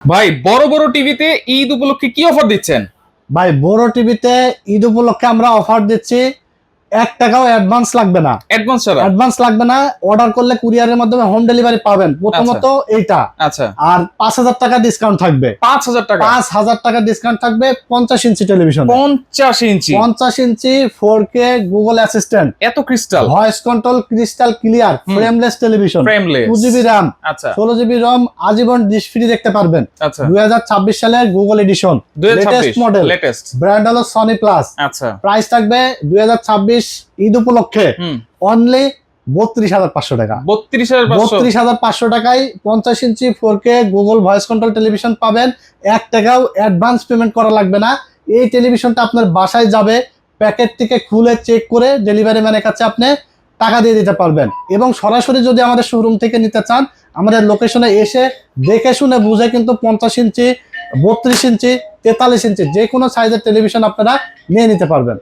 ভাই বড় বড় টিভিতে ঈদ উপলক্ষে কি অফার দিচ্ছেন? ভাই বড় টিভিতে ঈদ উপলক্ষে আমরা অফার দিচ্ছি, 1 টাকাও অ্যাডভান্স লাগবে না। অ্যাডভান্স ছাড়া? অ্যাডভান্স লাগবে না, অর্ডার করলে কুরিয়ারের মাধ্যমে হোম ডেলিভারি পাবেন প্রথমত এইটা। আচ্ছা, আর 5,000 টাকা ডিসকাউন্ট থাকবে। 5,000 টাকা? 5,000 টাকা ডিসকাউন্ট থাকবে 50 ইঞ্চি টেলিভিশন। 50 ইঞ্চি? 50 ইঞ্চি 4K গুগল অ্যাসিস্ট্যান্ট, এত crystal, voice control, crystal clear, frameless television, frameless, 2GB RAM, আচ্ছা 16GB ROM, আজীবন ডিশ ফ্রি দেখতে পারবেন। আচ্ছা 2026 সালের Google edition, 2026 latest model, latest. Brand হলো সনি প্লাস। আচ্ছা প্রাইস থাকবে 2026 ঈদ উপলক্ষে অনলি 32,500 টাকা। 32,500 টাকায় 50 ইঞ্চি 4K Google voice control television পাবেন। 1 টাকাও অ্যাডভান্স পেমেন্ট করা লাগবে না। এই টেলিভিশনটা আপনার বাসায় যাবে, প্যাকেট থেকে খুলে চেক করে ডেলিভারি ম্যানের কাছে আপনি টাকা দিয়ে দিতে পারবেন। এবং সরাসরি যদি আমাদের শোরুম থেকে নিতে চান, আমাদের লোকেশনে এসে দেখে শুনে বুঝে কিন্তু 50 ইঞ্চি, 32 ইঞ্চি, 43 ইঞ্চি যে কোনো সাইজের টেলিভিশন আপনারা নিয়ে নিতে পারবেন।